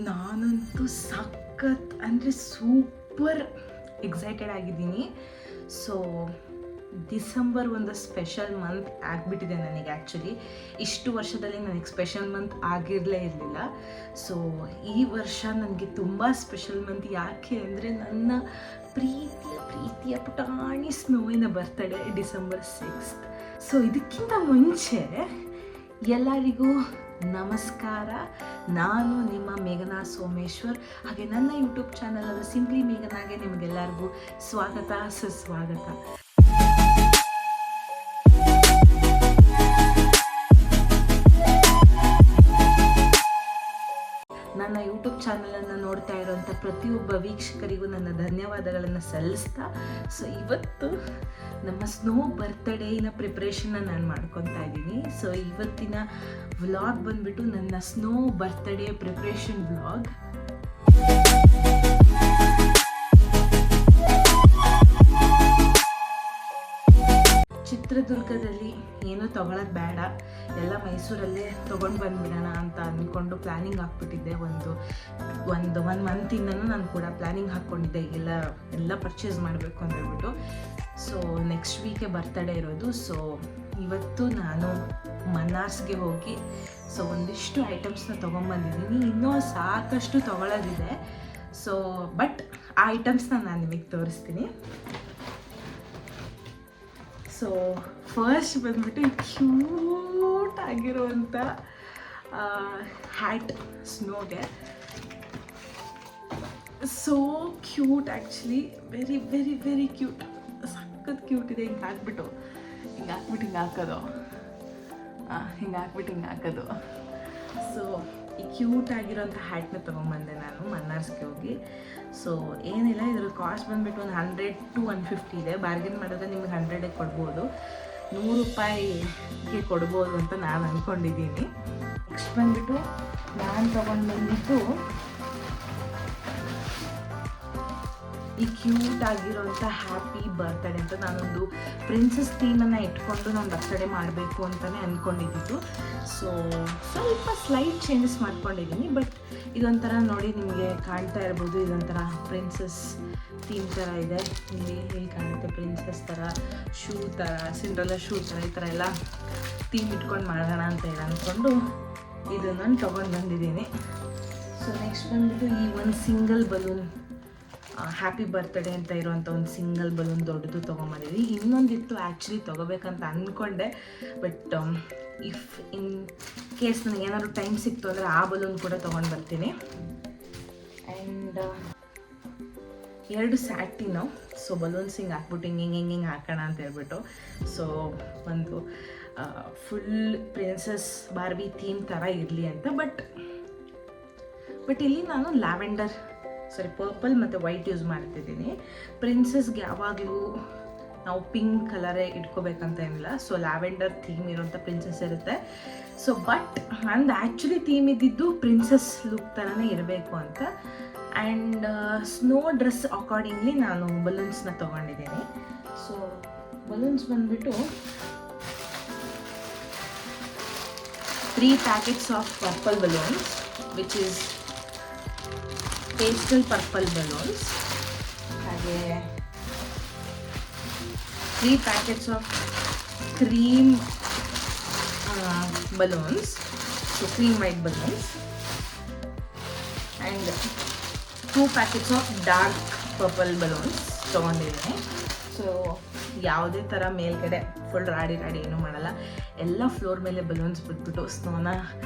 ನಾನಂತೂ ಸಖತ್ ಅಂದರೆ ಸೂಪರ್ ಎಕ್ಸೈಟೆಡ್ ಆಗಿದ್ದೀನಿ. ಸೊ ಡಿಸೆಂಬರ್ ಒಂದು ಸ್ಪೆಷಲ್ ಮಂತ್ ಆಗಿಬಿಟ್ಟಿದೆ ನನಗೆ. ಆ್ಯಕ್ಚುಲಿ ಇಷ್ಟು ವರ್ಷದಲ್ಲಿ ನನಗೆ ಸ್ಪೆಷಲ್ ಮಂತ್ ಆಗಿರಲೇ ಇರಲಿಲ್ಲ. ಸೊ ಈ ವರ್ಷ ನನಗೆ ತುಂಬ ಸ್ಪೆಷಲ್ ಮಂತ್. ಯಾಕೆ ಅಂದರೆ ನನ್ನ ಪ್ರೀತಿಯ ಪುಟಾಣಿ ಸ್ನೋವಿನ ಬರ್ತಡೇ ಡಿಸೆಂಬರ್ 6th. ಸೊ ಇದಕ್ಕಿಂತ ಮುಂಚೆ ಎಲ್ಲರಿಗೂ ನಮಸ್ಕಾರ. ನಾನು ನಿಮ್ಮ ಮೇಘನಾ ಸೋಮೇಶ್ವರ್. ಹಾಗೆ ನನ್ನ ಯೂಟ್ಯೂಬ್ ಚಾನಲ್ ಆದ ಸಿಂಪ್ಲಿ ಮೇಘನಾಗೆ ನಿಮಗೆಲ್ಲರಿಗೂ ಸ್ವಾಗತ, ಸುಸ್ವಾಗತ. ನನ್ನ ಯೂಟ್ಯೂಬ್ ಚಾನಲನ್ನು ನೋಡ್ತಾ ಇರೋಂಥ ಪ್ರತಿಯೊಬ್ಬ ವೀಕ್ಷಕರಿಗೂ ನನ್ನ ಧನ್ಯವಾದಗಳನ್ನು ಸಲ್ಲಿಸ್ತಾ, ಸೊ ಇವತ್ತು ನಮ್ಮ ಸ್ನೋ ಬರ್ತ್ಡೇನ ಪ್ರಿಪ್ರೇಷನ್ನ ನಾನು ಮಾಡ್ಕೊತಾ ಇದ್ದೀನಿ. ಸೊ ಇವತ್ತಿನ ವ್ಲಾಗ್ ಬಂದ್ಬಿಟ್ಟು ನನ್ನ ಸ್ನೋ ಬರ್ತ್ಡೇ ಪ್ರಿಪ್ರೇಷನ್ ವ್ಲಾಗ್. ಚಿತ್ರದುರ್ಗದಲ್ಲಿ ಏನೂ ತೊಗೊಳೋದು ಬೇಡ, ಎಲ್ಲ ಮೈಸೂರಲ್ಲೇ ತೊಗೊಂಡು ಬಂದುಬಿಡೋಣ ಅಂತ ಅಂದ್ಕೊಂಡು ಪ್ಲ್ಯಾನಿಂಗ್ ಹಾಕ್ಬಿಟ್ಟಿದ್ದೆ. ಒಂದು ಮಂತಿಂದನೂ ನಾನು ಕೂಡ ಪ್ಲ್ಯಾನಿಂಗ್ ಹಾಕ್ಕೊಂಡಿದ್ದೆ ಎಲ್ಲ ಪರ್ಚೇಸ್ ಮಾಡಬೇಕು ಅಂತ ಹೇಳ್ಬಿಟ್ಟು. ಸೊ ನೆಕ್ಸ್ಟ್ ವೀಕೆ ಬರ್ತಡೇ ಇರೋದು. ಸೊ ಇವತ್ತು ನಾನು ಮನ್ನಾರ್ಸ್ಗೆ ಹೋಗಿ ಸೊ ಒಂದಿಷ್ಟು ಐಟಮ್ಸ್ನ ತೊಗೊಂಬಂದಿದ್ದೀನಿ. ಇನ್ನೂ ಸಾಕಷ್ಟು ತೊಗೊಳೋದಿದೆ. ಸೊ ಬಟ್ ಆ ಐಟಮ್ಸ್ನ ನಾನು ನಿಮಗೆ ತೋರಿಸ್ತೀನಿ. ಸೊ ಫಸ್ಟ್ ಬಂದ್ಬಿಟ್ಟು ಕ್ಯೂಟ್ ಆಗಿರುವಂಥ ಹ್ಯಾಟ್ ಸ್ನೋಗೆ. So cute, actually very very very cute. ಸಖತ್ ಕ್ಯೂಟ್ ಇದೆ. ಹಿಂಗೆ ಹಾಕ್ಬಿಟ್ಟು ಹಿಂಗೆ ಹಾಕೋದು. ಸೊ ಈ ಕ್ಯೂಟ್ ಆಗಿರೋಂಥ ಹ್ಯಾಟ್ನ ತೊಗೊಂಬಂದೆ ನಾನು ಮನ್ನಾರ್ಸ್ಗೆ ಹೋಗಿ. ಸೊ ಏನಿಲ್ಲ, ಇದ್ರ ಕಾಸ್ಟ್ ಬಂದುಬಿಟ್ಟು ಒಂದು 100 to 150 ಇದೆ. ಬಾರ್ಗೇನ್ ಮಾಡಿದ್ರೆ ನಿಮಗೆ 100ಗೆ ಕೊಡ್ಬೋದು, 100 ರೂಪಾಯಿಗೆ ಕೊಡ್ಬೋದು ಅಂತ ನಾನು ಅಂದ್ಕೊಂಡಿದ್ದೀನಿ. ನೆಕ್ಸ್ಟ್ ಬಂದುಬಿಟ್ಟು ನಾನು ತೊಗೊಂಡು ಬಂದಿದ್ದು ಈ ಕ್ಯೂಟ್ ಆಗಿರೋಂಥ ಹ್ಯಾಪಿ ಬರ್ತ್ಡೇ ಅಂತ. ನಾನೊಂದು ಪ್ರಿನ್ಸಸ್ ಥೀಮನ್ನು ಇಟ್ಕೊಂಡು ನಾನು ಬರ್ತ್ಡೇ ಮಾಡಬೇಕು ಅಂತಲೇ ಅಂದ್ಕೊಂಡಿದ್ದು. ಸೊ ಸ್ವಲ್ಪ ಸ್ಲೈಟ್ ಚೇಂಜಸ್ ಮಾಡ್ಕೊಂಡಿದ್ದೀನಿ. ಬಟ್ ಇದೊಂಥರ ನೋಡಿ, ನಿಮಗೆ ಕಾಣ್ತಾ ಇರ್ಬೋದು, ಇದೊಂಥರ ಪ್ರಿನ್ಸಸ್ ಥೀಮ್ ಥರ ಇದೆ. ಇಲ್ಲಿ ಕಾಣುತ್ತೆ ಪ್ರಿನ್ಸಸ್ ಥರ, ಶೂ ಥರ, ಸಿಂಡ್ರೆಲ್ಲಾ ಶೂ ಥರ, ಈ ಥರ ಎಲ್ಲ ಥೀಮ್ ಇಟ್ಕೊಂಡು ಮಾಡೋಣ ಅಂತ ಹೇಳಿ ಅಂದ್ಕೊಂಡು ಇದನ್ನು ತೊಗೊಂಡು ಬಂದಿದ್ದೀನಿ. ಸೊ ನೆಕ್ಸ್ಟ್ ಬಂದುಬಿಟ್ಟು ಈ ಒಂದು ಸಿಂಗಲ್ ಬಲೂನ್, ಹ್ಯಾಪಿ ಬರ್ತ್ಡೇ ಅಂತ ಇರುವಂಥ ಒಂದು ಸಿಂಗಲ್ ಬಲೂನ್ ದೊಡ್ಡದು ತೊಗೊಂಬಂದಿದ್ದೀನಿ. ಇನ್ನೊಂದಿತ್ತು ಆ್ಯಕ್ಚುಲಿ ತೊಗೋಬೇಕಂತ ಅಂದ್ಕೊಂಡೆ, ಬಟ್ ಇಫ್ ಇನ್ ಕೇಸ್ ನನಗೆ ಏನಾದರೂ ಟೈಮ್ ಸಿಕ್ತು ಅಂದರೆ ಆ ಬಲೂನ್ ಕೂಡ ತೊಗೊಂಡು ಬರ್ತೀನಿ. ಆ್ಯಂಡ್ 2 ಸ್ಯಾಟಿನು. ಸೊ ಬಲೂನ್ಸ್ ಹಿಂಗೆ ಹಾಕ್ಬಿಟ್ಟು ಹಿಂಗೆ ಹಾಕೋಣ ಅಂತ ಹೇಳ್ಬಿಟ್ಟು. ಸೊ ಒಂದು ಫುಲ್ ಪ್ರಿನ್ಸಸ್ ಬಾರ್ಬಿ ಥೀಮ್ ಥರ ಇರಲಿ ಅಂತ. ಬಟ್ ಇಲ್ಲಿ ನಾನು ಪರ್ಪಲ್ ಮತ್ತು ವೈಟ್ ಯೂಸ್ ಮಾಡ್ತಿದ್ದೀನಿ. ಪ್ರಿನ್ಸಸ್ಗೆ ಯಾವಾಗಲೂ ನಾವು ಪಿಂಕ್ ಕಲರೇ ಇಟ್ಕೋಬೇಕಂತ ಏನಿಲ್ಲ. ಸೊ ಲ್ಯಾವೆಂಡರ್ ಥೀಮ್ ಇರೋಂಥ ಪ್ರಿನ್ಸಸ್ ಇರುತ್ತೆ. ಸೊ ಬಟ್ ನಂದು ಆ್ಯಕ್ಚುಲಿ ಥೀಮ್ ಇದ್ದಿದ್ದು ಪ್ರಿನ್ಸಸ್ ಲುಕ್ ಥರನೇ ಇರಬೇಕು ಅಂತ. ಆ್ಯಂಡ್ ಸ್ನೋ ಡ್ರೆಸ್ ಅಕಾರ್ಡಿಂಗ್ಲಿ ನಾನು ಬಲೂನ್ಸ್ನ ತೊಗೊಂಡಿದ್ದೀನಿ. ಸೊ ಬಲೂನ್ಸ್ ಬಂದುಬಿಟ್ಟು 3 packets of purple balloons, which is pastel purple balloons. ಹಾಗೆ 3 packets of cream balloons, so cream white balloons. And 2 packets of dark purple balloons ತೊಗೊಂಡಿದ್ದೀನಿ. So ಯಾವುದೇ ಥರ ಮೇಲ್ಗಡೆ ಫುಲ್ ರಾಡಿ ಏನೂ ಮಾಡಲ್ಲ. ಎಲ್ಲ ಫ್ಲೋರ್ ಮೇಲೆ ಬಲೂನ್ಸ್ ಬಿಟ್ಬಿಟ್ಟು ಸ್ನೋನ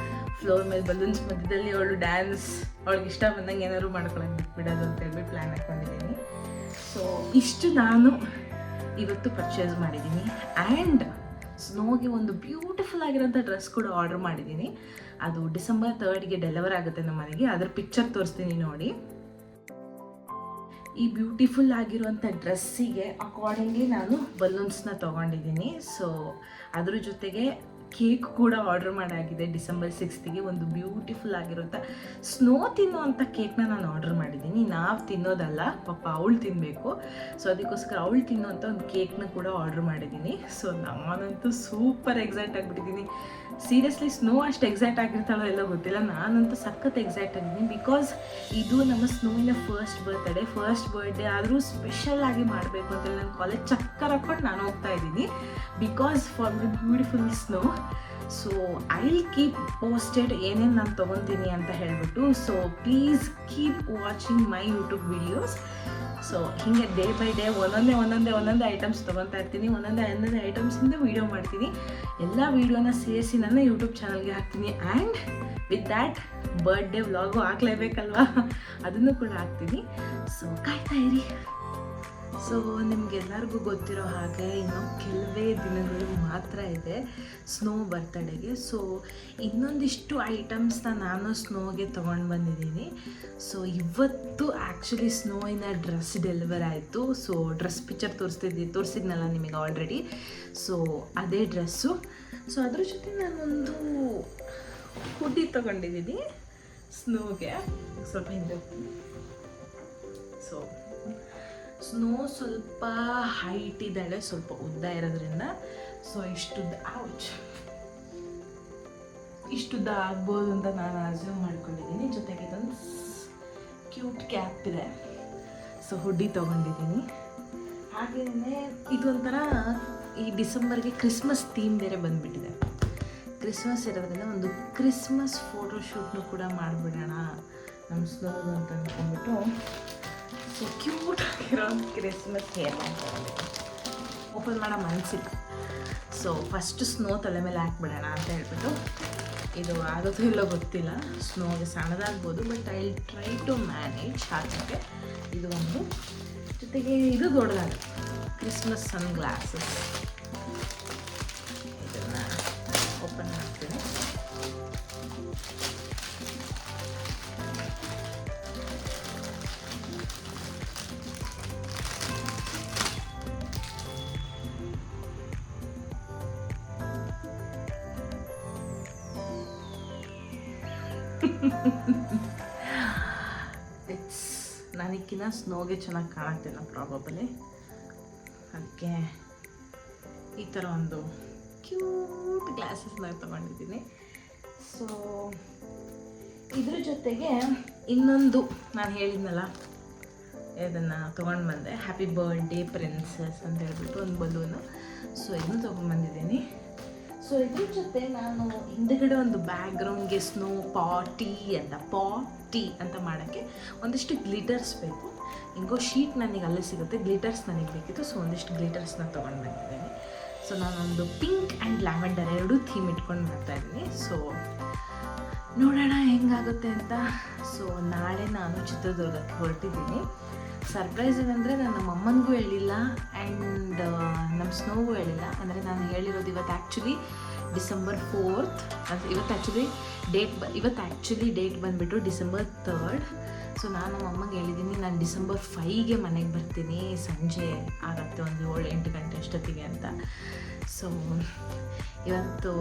ಫ್ಲೋರ್ ಮೇಲೆ ಬಲೂನ್ಸ್ ಮಧ್ಯದಲ್ಲಿ ಅವಳು ಡ್ಯಾನ್ಸ್, ಅವಳಿಗೆ ಇಷ್ಟ ಬಂದಂಗೆ ಏನಾದ್ರು ಮಾಡ್ಕೊಳಕ್ಕೆ ಬಿಟ್ಬಿಡೋದು ಅಂತ ಹೇಳ್ಬಿಟ್ಟು ಪ್ಲ್ಯಾನ್ ಹಾಕ್ಕೊಂಡಿದ್ದೀನಿ. ಸೊ ಇಷ್ಟು ನಾನು ಇವತ್ತು ಪರ್ಚೇಸ್ ಮಾಡಿದ್ದೀನಿ. ಆ್ಯಂಡ್ ಸ್ನೋಗೆ ಒಂದು ಬ್ಯೂಟಿಫುಲ್ ಆಗಿರೋಂಥ ಡ್ರೆಸ್ ಕೂಡ ಆರ್ಡರ್ ಮಾಡಿದ್ದೀನಿ. ಅದು ಡಿಸೆಂಬರ್ 3ಗೆ ಡೆಲಿವರ್ ಆಗುತ್ತೆ ನಮ್ಮ ಮನೆಗೆ. ಅದರ ಪಿಕ್ಚರ್ ತೋರಿಸ್ತೀನಿ ನೋಡಿ. ಈ ಬ್ಯೂಟಿಫುಲ್ ಆಗಿರುವಂಥ ಡ್ರೆಸ್ಸಿಗೆ ಅಕಾರ್ಡಿಂಗ್ಲಿ ನಾನು ಬಲೂನ್ಸ್ನ ತೊಗೊಂಡಿದ್ದೀನಿ. ಸೊ ಅದ್ರ ಜೊತೆಗೆ ಕೇಕ್ ಕೂಡ ಆರ್ಡರ್ ಮಾಡಾಗಿದೆ ಡಿಸೆಂಬರ್ 6ಗೆ. ಒಂದು ಬ್ಯೂಟಿಫುಲ್ ಆಗಿರುವಂಥ ಸ್ನೋ ತಿನ್ನುವಂಥ ಕೇಕ್ನ ನಾನು ಆರ್ಡರ್ ಮಾಡಿದ್ದೀನಿ. ನಾವು ತಿನ್ನೋದಲ್ಲ, ಪಾಪ ಅವಳು ತಿನ್ನಬೇಕು. ಸೊ ಅದಕ್ಕೋಸ್ಕರ ಅವಳು ತಿನ್ನುವಂಥ ಒಂದು ಕೇಕ್ನ ಕೂಡ ಆರ್ಡರ್ ಮಾಡಿದ್ದೀನಿ. ಸೊ ನಾನಂತೂ ಸೂಪರ್ ಎಕ್ಸೈಟ್ ಆಗಿಬಿಟ್ಟಿದ್ದೀನಿ. ಸೀರಿಯಸ್ಲಿ ಸ್ನೋ ಅಷ್ಟು ಎಕ್ಸೈಟ್ ಆಗಿರ್ತಾಳೋ ಎಲ್ಲೋ ಗೊತ್ತಿಲ್ಲ, ನಾನಂತೂ ಸಖತ್ ಎಕ್ಸೈಟ್ ಆಗಿದ್ದೀನಿ. ಬಿಕಾಸ್ ಇದು ನಮ್ಮ ಸ್ನೋವಿನ ಫಸ್ಟ್ ಬರ್ತ್ಡೇ ಆದರೂ ಸ್ಪೆಷಲ್ ಆಗಿ ಮಾಡಬೇಕು ಅಂತೇಳಿ ನಾನು ಕಾಲೇಜ್ ಚಕ್ಕರ್ ಹಾಕ್ಕೊಂಡು ನಾನು ಹೋಗ್ತಾ ಇದ್ದೀನಿ. Because for the beautiful snow. So I will keep posted ಏನೇನು ನಾನು ತೊಗೊತೀನಿ ಅಂತ ಹೇಳಿಬಿಟ್ಟು. So please keep watching my YouTube videos. So ಹೀಗೆ ಡೇ ಬೈ ಡೇ ಒಂದೊಂದೇ ಐಟಮ್ಸ್ ತೊಗೊತಾ ಇರ್ತೀನಿ. ಒಂದೊಂದೇ ಐಟಮ್ಸಿಂದ ವೀಡಿಯೋ ಮಾಡ್ತೀನಿ. ಎಲ್ಲ ವೀಡಿಯೋನ ಸೇರಿಸಿ ನನ್ನ ಯೂಟ್ಯೂಬ್ ಚಾನಲ್ಗೆ ಹಾಕ್ತೀನಿ. And with that birthday vlog ಹಾಕ್ಲೇಬೇಕಲ್ವಾ, ಅದನ್ನು ಕೂಡ ಹಾಕ್ತೀನಿ. ಸೊ ಕಾಯ್ತಾ ಇರಿ. ಸೊ ನಿಮಗೆಲ್ಲರಿಗೂ ಗೊತ್ತಿರೋ ಹಾಗೆ ಇನ್ನೂ ಕೆಲವೇ ದಿನಗಳು ಮಾತ್ರ ಇದೆ ಸ್ನೋ ಬರ್ತಡೆಗೆ. ಸೊ ಇನ್ನೊಂದಿಷ್ಟು ಐಟಮ್ಸ್ನ ನಾನು ಸ್ನೋಗೆ ತೊಗೊಂಡು ಬಂದಿದ್ದೀನಿ. ಸೊ ಇವತ್ತು ಆ್ಯಕ್ಚುಲಿ ಸ್ನೋವಿನ ಡ್ರೆಸ್ ಡೆಲಿವರ್ ಆಯಿತು. ಸೊ ಡ್ರೆಸ್ ಪಿಕ್ಚರ್ ತೋರಿಸಿದ್ನಲ್ಲ ನಿಮಗೆ ಆಲ್ರೆಡಿ. ಸೊ ಅದೇ ಡ್ರೆಸ್ಸು. ಸೊ ಅದ್ರ ಜೊತೆ ನಾನೊಂದು ಹುಡ್ಡಿ ತೊಗೊಂಡಿದ್ದೀನಿ ಸ್ನೋಗೆ. ಸ್ವಲ್ಪ ಹಿಂದೆ ಸೊ ಸ್ನೋ ಸ್ವಲ್ಪ ಹೈಟ್ ಇದ್ದಾಳೆ, ಸ್ವಲ್ಪ ಉದ್ದ ಇರೋದ್ರಿಂದ. ಸೊ ಇಷ್ಟುದ್ದ ಆಗ್ಬೋದು ಅಂತ ನಾನು ಅಸ್ಯೂಮ್ ಮಾಡ್ಕೊಂಡಿದ್ದೀನಿ. ಜೊತೆಗೆ ಇದೊಂದು ಕ್ಯೂಟ್ ಕ್ಯಾಪ್ ಇದೆ. ಸೊ ಹುಡ್ಡಿ ತೊಗೊಂಡಿದ್ದೀನಿ. ಹಾಗೆಯೇ ಇದೊಂಥರ ಈ ಡಿಸೆಂಬರ್ಗೆ ಕ್ರಿಸ್ಮಸ್ ಥೀಮ್ ಬೇರೆ ಬಂದುಬಿಟ್ಟಿದೆ. ಕ್ರಿಸ್ಮಸ್ ಇರೋದ್ರಿಂದ ಒಂದು ಕ್ರಿಸ್ಮಸ್ ಫೋಟೋಶೂಟ್ನು ಕೂಡ ಮಾಡಿಬಿಡೋಣ ನಮ್ಮ ಸ್ನೋದು ಅಂತ ಅಂದ್ಕೊಂಡ್ಬಿಟ್ಟು. ಸೊ ಕ್ಯೂಟ್ ಆಗಿರೋ ಕ್ರಿಸ್ಮಸ್ ಹೇರ್ ಓಪನ್ ಮಾಡೋ ಮನಸ್ಸಿಲ್ಲ. ಸೊ ಫಸ್ಟ್ ಸ್ನೋ ತಲೆ ಮೇಲೆ ಹಾಕ್ಬಿಡೋಣ ಅಂತ ಹೇಳ್ಬಿಟ್ಟು. ಇದು ಆಗೋದು ಇಲ್ಲೋ ಗೊತ್ತಿಲ್ಲ, ಸ್ನೋಗೆ ಸಣ್ಣದಾಗ್ಬೋದು, but I will try to manage ಹಾಕೋಕ್ಕೆ. ಇದು ಒಂದು, ಜೊತೆಗೆ ಇದು ದೊಡ್ಡದಾಗುತ್ತೆ ಕ್ರಿಸ್ಮಸ್ ಸನ್ ಗ್ಲಾಸಸ್. ಇದನ್ನು ಓಪನ್ ಮಾಡ್ತೀನಿ. ನನಗಿನ್ನ ಸ್ನೋಗೆ ಚೆನ್ನಾಗಿ ಕಾಣುತ್ತಿಲ್ಲ ಪ್ರಾಬಬಲಿ, ಅದಕ್ಕೆ ಈ ಥರ ಒಂದು ಕ್ಯೂಟ್ ಗ್ಲಾಸಸ್ನ ತೊಗೊಂಡಿದ್ದೀನಿ. ಸೊ ಇದ್ರ ಜೊತೆಗೆ ಇನ್ನೊಂದು ನಾನು ಹೇಳಿದ್ನಲ್ಲ, ಇದನ್ನು ತೊಗೊಂಡು ಬಂದೆ, ಹ್ಯಾಪಿ ಬರ್ಡೇ ಪ್ರಿನ್ಸಸ್ ಅಂತ ಹೇಳ್ಬಿಟ್ಟು ಒಂದು ಬಲೂನು. ಸೊ ಇದನ್ನು ತೊಗೊಂಡ್ಬಂದಿದ್ದೀನಿ. ಸೊ ಇದ್ರ ಜೊತೆ ನಾನು ಹಿಂದುಗಡೆ ಒಂದು ಬ್ಯಾಕ್ಗ್ರೌಂಡ್ಗೆ ಸ್ನೋ ಪಾಟಿ ಅಂತ ಮಾಡೋಕ್ಕೆ ಒಂದಿಷ್ಟು ಗ್ಲಿಟರ್ಸ್ ಬೇಕು. ಹಿಂಗೋ ಶೀಟ್ ನನಗೆ ಅಲ್ಲೇ ಸಿಗುತ್ತೆ, ಗ್ಲಿಟರ್ಸ್ ನನಗೆ ಬೇಕಿತ್ತು. ಸೊ ಒಂದಿಷ್ಟು ಗ್ಲಿಟರ್ಸ್ನ ತೊಗೊಂಡು ಬಂದಿದ್ದೀನಿ. ಸೊ ನಾನೊಂದು ಪಿಂಕ್ ಆ್ಯಂಡ್ ಲ್ಯಾವೆಂಡರ್ ಎರಡೂ ಥೀಮ್ ಇಟ್ಕೊಂಡು ಮಾಡ್ತಾಯಿದ್ದೀನಿ. ಸೊ ನೋಡೋಣ ಹೆಂಗಾಗುತ್ತೆ ಅಂತ. ಸೊ ನಾಳೆ ನಾನು ಚಿತ್ರದುರ್ಗಕ್ಕೆ ಹೊರಟಿದ್ದೀನಿ. ಸರ್ಪ್ರೈಸ್ ಏನಂದರೆ ನಾನು ನಮ್ಮ ಅಮ್ಮನಿಗೂ ಹೇಳಿಲ್ಲ ಆ್ಯಂಡ್ ನಮ್ಮ ಸ್ನೋಗೂ ಹೇಳಿಲ್ಲ. ಅಂದರೆ ನಾನು ಹೇಳಿರೋದು ಇವತ್ತು ಆ್ಯಕ್ಚುಲಿ ಡಿಸೆಂಬರ್ 4th ಅಂದರೆ ಇವತ್ತು ಆ್ಯಕ್ಚುಲಿ ಡೇಟ್ ಬಂದುಬಿಟ್ಟು ಡಿಸೆಂಬರ್ 3rd. ಸೊ ನಾನು ನಮ್ಮ ಅಮ್ಮಗೆ ಹೇಳಿದ್ದೀನಿ ನಾನು ಡಿಸೆಂಬರ್ 5ಗೆ ಮನೆಗೆ ಬರ್ತೀನಿ, ಸಂಜೆ ಆಗುತ್ತೆ ಒಂದು 7-8 ಗಂಟೆ ಅಷ್ಟೊತ್ತಿಗೆ ಅಂತ. ಸೊ ಇವತ್ತು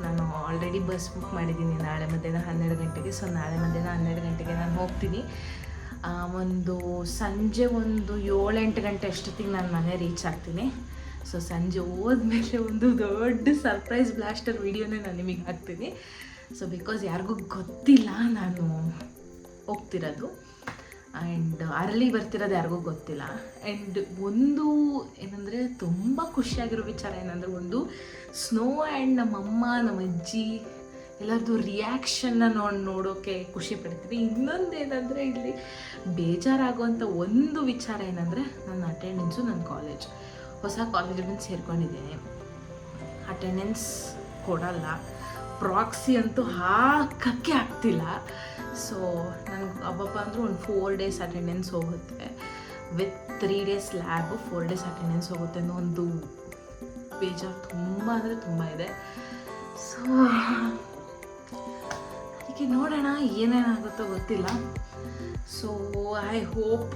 ನಾನು ಆಲ್ರೆಡಿ ಬಸ್ ಬುಕ್ ಮಾಡಿದ್ದೀನಿ ನಾಳೆ ಮಧ್ಯಾಹ್ನ 12 ಗಂಟೆಗೆ. ಸೊ ನಾಳೆ ಮಧ್ಯಾಹ್ನ 12 ಗಂಟೆಗೆ ನಾನು ಹೋಗ್ತೀನಿ. ಒಂದು ಸಂಜೆ ಒಂದು 7-8 ಗಂಟೆ ಅಷ್ಟೊತ್ತಿಗೆ ನಾನು ಮನೆ ರೀಚ್ ಆಗ್ತೀನಿ. ಸೊ ಸಂಜೆ ಹೋದ್ಮೇಲೆ ಒಂದು ದೊಡ್ಡ ಸರ್ಪ್ರೈಸ್ ಬ್ಲಾಸ್ಟರ್ ವೀಡಿಯೋನೇ ನಾನು ನಿಮಗೆ ಹಾಕ್ತೀನಿ. ಸೊ ಬಿಕಾಸ್ ಯಾರಿಗೂ ಗೊತ್ತಿಲ್ಲ ನಾನು ಹೋಗ್ತಿರೋದು ಆ್ಯಂಡ್ ಅರಳಿ ಬರ್ತಿರೋದು ಯಾರಿಗೂ ಗೊತ್ತಿಲ್ಲ. ಆ್ಯಂಡ್ ಒಂದು ಏನಂದರೆ ತುಂಬ ಖುಷಿಯಾಗಿರೋ ವಿಚಾರ ಏನಂದರೆ, ಒಂದು ಸ್ನೋ ಆ್ಯಂಡ್ ನಮ್ಮಮ್ಮ ನಮ್ಮ ಅಜ್ಜಿ ಎಲ್ಲರದ್ದು ರಿಯಾಕ್ಷನ್ನ ನೋಡೋಕ್ಕೆ ಖುಷಿ ಪಡ್ತೀವಿ. ಇನ್ನೊಂದು ಏನಂದರೆ ಇಲ್ಲಿ ಬೇಜಾರಾಗುವಂಥ ಒಂದು ವಿಚಾರ ಏನಂದರೆ ನನ್ನ ಅಟೆಂಡೆನ್ಸು. ನನ್ನ ಹೊಸ ಕಾಲೇಜಿಗೆ ಬಂದು ಸೇರ್ಕೊಂಡಿದ್ದೀನಿ, ಅಟೆಂಡೆನ್ಸ್ ಕೊಡಲ್ಲ, ಪ್ರಾಕ್ಸಿ ಅಂತೂ ಹಾಕೋಕ್ಕೆ ಆಗ್ತಿಲ್ಲ. ಸೊ ನನಗೆ ಹಬ್ಬ ಅಂದರೂ ಒಂದು 4 days ಅಟೆಂಡೆನ್ಸ್ ಹೋಗುತ್ತೆ, with 3 days lab, 4 days attendance ಹೋಗುತ್ತೆ ಅನ್ನೋ ಒಂದು ಬೇಜಾರು ತುಂಬ ಅಂದರೆ ತುಂಬ ಇದೆ. ಸೊ ಅದಕ್ಕೆ ನೋಡೋಣ ಏನೇನಾಗುತ್ತೋ ಗೊತ್ತಿಲ್ಲ. ಸೊ ಐ ಹೋಪ್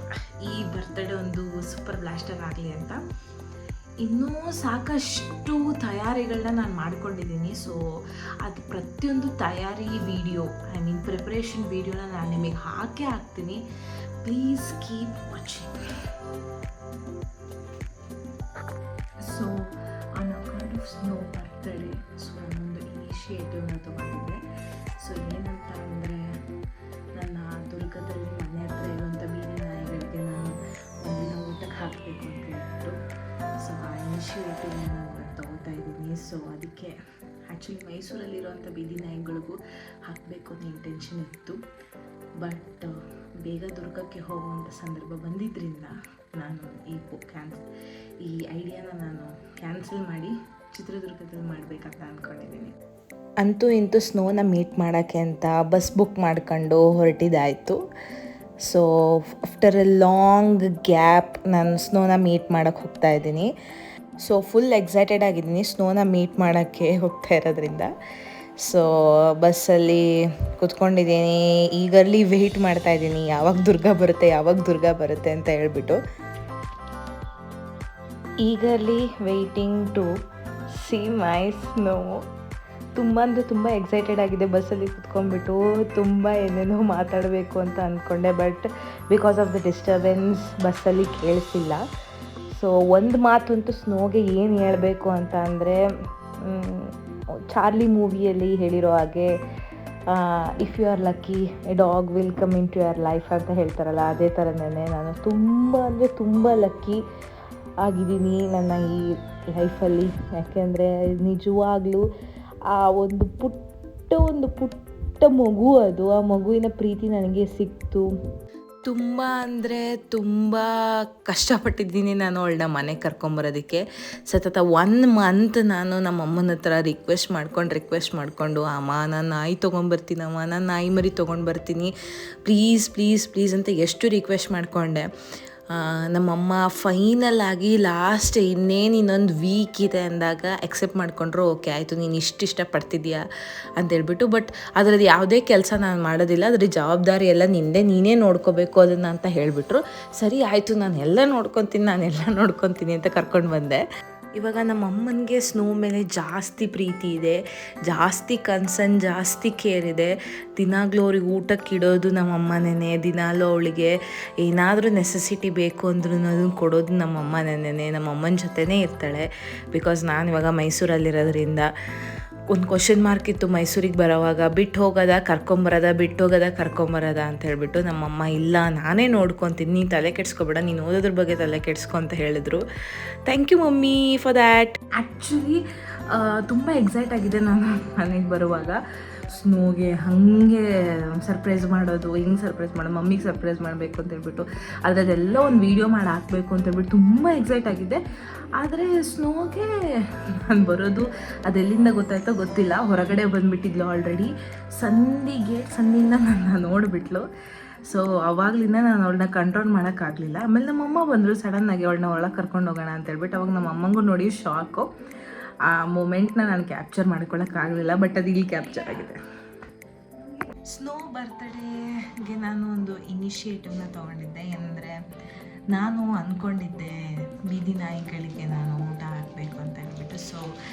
ಈ ಬರ್ತ್ಡೇ ಒಂದು ಸೂಪರ್ ಬ್ಲಾಸ್ಟರ್ ಆಗಲಿ ಅಂತ. ಇನ್ನೂ ಸಾಕಷ್ಟು ತಯಾರಿಗಳನ್ನ ನಾನು ಮಾಡ್ಕೊಂಡಿದ್ದೀನಿ. ಸೊ ಅದು ಪ್ರತಿಯೊಂದು ತಯಾರಿ ವಿಡಿಯೋ, ಐ ಮೀನ್ ಪ್ರಿಪ್ರೇಷನ್ ವಿಡಿಯೋನ ನಾನು ನಿಮಗೆ ಹಾಕ್ತೀನಿ. Please keep watching. So on account of snow birthday, so ನಾನೊಂದು ಇನಿಷಿಯೇಟಿವ್ನ ತೊಗೊಂಡಿದ್ದೆ. ಸೊ ಏನಂತ ಅಂದರೆ, ನನ್ನ ದುರ್ಗದಲ್ಲಿ ಮನೆ ಹತ್ರ ಇರುವಂಥ ಬೀದಿ ನಾಯಿಗಳಿಗೆ ನಾನು ಒಂದಿನ ಊಟಕ್ಕೆ ಹಾಕಬೇಕು ಅಂತ ಹೇಳ್ಬಿಟ್ಟು, ಸೊ ಆ ಇನಿಷಿಯೇಟಿವ್ನ ನಾನು ತೊಗೋತಾ ಇದ್ದೀನಿ. ಸೊ ಅದಕ್ಕೆ ಆ್ಯಕ್ಚುಲಿ ಮೈಸೂರಲ್ಲಿರುವಂಥ ಬೀದಿ ನಾಯಿಗಳಿಗೂ ಹಾಕಬೇಕು ಅನ್ನೋ ಇಂಟೆನ್ಷನ್ ಇತ್ತು. ಬಟ್ ಬೇಗ ದುರ್ಗಕ್ಕೆ ಹೋಗುವಂಥ ಸಂದರ್ಭ ಬಂದಿದ್ದರಿಂದ ನಾನು ಈ ಐಡಿಯಾನ ನಾನು ಕ್ಯಾನ್ಸಲ್ ಮಾಡಿ ಚಿತ್ರದುರ್ಗದಲ್ಲಿ ಮಾಡಬೇಕಂತ ಅಂದ್ಕೊಂಡಿದ್ದೀನಿ. ಅಂತೂ ಇಂತೂ ಸ್ನೋನ ಮೀಟ್ ಮಾಡೋಕ್ಕೆ ಅಂತ ಬಸ್ ಬುಕ್ ಮಾಡ್ಕೊಂಡು ಹೊರಟಿದ್ದಾಯಿತು. So after a long gap ನಾನು ಸ್ನೋನ ಮೀಟ್ ಮಾಡೋಕ್ಕೆ ಹೋಗ್ತಾ ಇದ್ದೀನಿ. ಸೊ ಫುಲ್ ಎಕ್ಸೈಟೆಡ್ ಆಗಿದ್ದೀನಿ ಸ್ನೋನ ಮೀಟ್ ಮಾಡೋಕ್ಕೆ ಹೋಗ್ತಾ ಇರೋದ್ರಿಂದ. ಸೊ ಬಸ್ಸಲ್ಲಿ ಕೂತ್ಕೊಂಡಿದ್ದೀನಿ, ಈಗರ್ಲಿ ವೆಯ್ಟ್ ಮಾಡ್ತಾಯಿದ್ದೀನಿ ಯಾವಾಗ ದುರ್ಗ ಬರುತ್ತೆ ಅಂತ ಹೇಳ್ಬಿಟ್ಟು. Eagerly waiting to see my Snow. ತುಂಬ ಅಂದರೆ ತುಂಬ ಎಕ್ಸೈಟೆಡ್ ಆಗಿದೆ ಬಸ್ಸಲ್ಲಿ ಕುತ್ಕೊಂಡ್ಬಿಟ್ಟು. ತುಂಬ ಏನೇನೋ ಮಾತಾಡಬೇಕು ಅಂತ ಅಂದ್ಕೊಂಡೆ, but because of the disturbance ಬಸ್ಸಲ್ಲಿ ಕೇಳಿಸಿಲ್ಲ. ಸೊ ಒಂದು ಮಾತಂತೂ ಸ್ನೋಗೆ ಏನು ಹೇಳಬೇಕು ಅಂತ ಅಂದರೆ, ಚಾರ್ಲಿ ಮೂವಿಯಲ್ಲಿ ಹೇಳಿರೋ ಹಾಗೆ if you are lucky a dog will come into your life ಅಂತ ಹೇಳ್ತಾರಲ್ಲ, ಅದೇ ಥರನೇ ನಾನು ತುಂಬ ಅಂದರೆ ತುಂಬ ಲಕ್ಕಿ ಆಗಿದ್ದೀನಿ ನನ್ನ ಈ ಲೈಫಲ್ಲಿ. ಯಾಕೆಂದರೆ ನಿಜವಾಗ್ಲೂ ಆ ಒಂದು ಪುಟ್ಟ ಮಗು, ಅದು ಆ ಮಗುವಿನ ಪ್ರೀತಿ ನನಗೆ ಸಿಕ್ತು. ತುಂಬ ಅಂದರೆ ತುಂಬ ಕಷ್ಟಪಟ್ಟಿದ್ದೀನಿ ನಾನು ಅವಳನ್ನ ಮನೆಗೆ ಕರ್ಕೊಂಬರೋದಕ್ಕೆ. ಸತತ 1 ಮಂತ್ ನಾನು ನಮ್ಮ ಅಮ್ಮನ ಹತ್ರ ರಿಕ್ವೆಸ್ಟ್ ಮಾಡಿಕೊಂಡು ಅಮ್ಮ ನಾನು ನಾಯಿ ತೊಗೊಂಬರ್ತೀನಮ್ಮ, ನಾನು ನಾಯಿ ಮರಿ ತೊಗೊಂಡು ಪ್ಲೀಸ್ ಅಂತ ಎಷ್ಟು ರಿಕ್ವೆಸ್ಟ್ ಮಾಡಿಕೊಂಡೆ. ನಮ್ಮಮ್ಮ ಫೈನಲ್ ಆಗಿ ಲಾಸ್ಟ್ ಇನ್ನೇನು ಇನ್ನೊಂದು ವೀಕ್ ಇದೆ ಅಂದಾಗ ಎಕ್ಸೆಪ್ಟ್ ಮಾಡಿಕೊಂಡ್ರು. ಓಕೆ ಆಯಿತು, ನೀನು ಇಷ್ಟಪಡ್ತಿದ್ಯಾ ಅಂತೇಳ್ಬಿಟ್ಟು. ಬಟ್ ಅದರದ್ದು ಯಾವುದೇ ಕೆಲಸ ನಾನು ಮಾಡೋದಿಲ್ಲ, ಅದ್ರ ಜವಾಬ್ದಾರಿ ಎಲ್ಲ ನೀನೇ ನೋಡ್ಕೋಬೇಕು ಅದನ್ನು ಅಂತ ಹೇಳಿಬಿಟ್ರು. ಸರಿ ಆಯಿತು, ನಾನು ಎಲ್ಲ ನೋಡ್ಕೊತೀನಿ ಅಂತ ಕರ್ಕೊಂಡು ಬಂದೆ. ಇವಾಗ ನಮ್ಮ ಅಮ್ಮನಿಗೆ ಸ್ನೋ ಮೇಲೆ ಜಾಸ್ತಿ ಪ್ರೀತಿ ಇದೆ, ಜಾಸ್ತಿ ಕನ್ಸರ್ನ್, ಜಾಸ್ತಿ ಕೇರ್ ಇದೆ. ದಿನಾಗಲೂ ಅವ್ರಿಗೆ ಊಟಕ್ಕೆ ಇಡೋದು ನಮ್ಮ ಅಮ್ಮನೇ, ದಿನಾಲೂ ಅವಳಿಗೆ ಏನಾದರೂ ನೆಸೆಸಿಟಿ ಬೇಕು ಅಂದ್ರೂ ಅದನ್ನು ಕೊಡೋದು ನಮ್ಮ ಅಮ್ಮನೇ. ನಮ್ಮ ಅಮ್ಮನ ಜೊತೆನೇ ಇರ್ತಾಳೆ. ಬಿಕಾಸ್ ನಾನು ಇವಾಗ ಮೈಸೂರಲ್ಲಿರೋದ್ರಿಂದ ಒಂದು ಕ್ವಶನ್ ಮಾರ್ಕ್ ಇತ್ತು ಮೈಸೂರಿಗೆ ಬರೋವಾಗ, ಬಿಟ್ಟು ಹೋಗೋದ ಕರ್ಕೊಂಬರೋದ ಅಂತ ಹೇಳ್ಬಿಟ್ಟು. ನಮ್ಮಮ್ಮ ಇಲ್ಲ ನಾನೇ ನೋಡ್ಕೊತೀನಿ, ನೀನು ತಲೆ ಕೆಡಿಸ್ಕೊಬೇಡ, ನೀನು ಓದೋದ್ರ ಬಗ್ಗೆ ತಲೆ ಕೆಡಿಸ್ಕೊ ಅಂತ ಹೇಳಿದ್ರು. Thank you mummy for that. Actually ತುಂಬ ಎಕ್ಸೈಟ್ ಆಗಿದೆ ನಾನು ಮನೆಗೆ ಬರುವಾಗ. ಸ್ನೋಗೆ ಹಾಗೆ ಸರ್ಪ್ರೈಸ್ ಮಾಡೋದು, ಮಮ್ಮಿಗೆ ಸರ್ಪ್ರೈಸ್ ಮಾಡಬೇಕು ಅಂತ ಹೇಳ್ಬಿಟ್ಟು ಅದರದ್ದೆಲ್ಲ ಒಂದು ವೀಡಿಯೋ ಮಾಡಿ ಹಾಕಬೇಕು ಅಂತ ಹೇಳ್ಬಿಟ್ಟು ತುಂಬ ಎಕ್ಸೈಟ್ ಆಗಿದೆ. ಆದರೆ ಸ್ನೋಗೆ ನಾನು ಬರೋದು ಅದೆಲ್ಲಿಂದ ಗೊತ್ತಾಯ್ತೋ ಗೊತ್ತಿಲ್ಲ, ಹೊರಗಡೆ ಬಂದುಬಿಟ್ಟಿದ್ಲು ಆಲ್ರೆಡಿ. ಸಂದಿಯಿಂದ ನನ್ನ ನೋಡಿಬಿಟ್ಲು. ಸೊ ಅವಾಗಲಿಂದ ನಾನು ಅವಳನ್ನ ಕಂಟ್ರೋಲ್ ಮಾಡೋಕ್ಕಾಗಲಿಲ್ಲ. ಆಮೇಲೆ ನಮ್ಮಮ್ಮ ಬಂದರು ಸಡನ್ನಾಗಿ, ಅವಳನ್ನ ಒಳಗೆ ಕರ್ಕೊಂಡು ಹೋಗೋಣ ಅಂತ ಹೇಳ್ಬಿಟ್ಟು. ಅವಾಗ ನಮ್ಮ ಅಮ್ಮಂಗೂ ನೋಡಿ ಶಾಕು. ಆ ಮೂಮೆಂಟ್ನ ನಾನು ಕ್ಯಾಪ್ಚರ್ ಮಾಡ್ಕೊಳ್ಳೋಕ್ಕಾಗಲಿಲ್ಲ, ಬಟ್ ಅದು ಇಲ್ಲಿ ಕ್ಯಾಪ್ಚರ್ ಆಗಿದೆ. ಸ್ನೋ ಬರ್ತ್ಡೇಗೆ ನಾನು ಒಂದು ಇನಿಷಿಯೇಟಿವ್ನ ತೊಗೊಂಡಿದ್ದೆ. ಅಂದರೆ ನಾನು ಅಂದ್ಕೊಂಡಿದ್ದೆ ಬೀದಿ ನಾಯಿಗಳಿಗೆ ನಾನು ಊಟ ಹಾಕಬೇಕು ಅಂತ ಹೇಳ್ಬಿಟ್ಟು. ಸೊ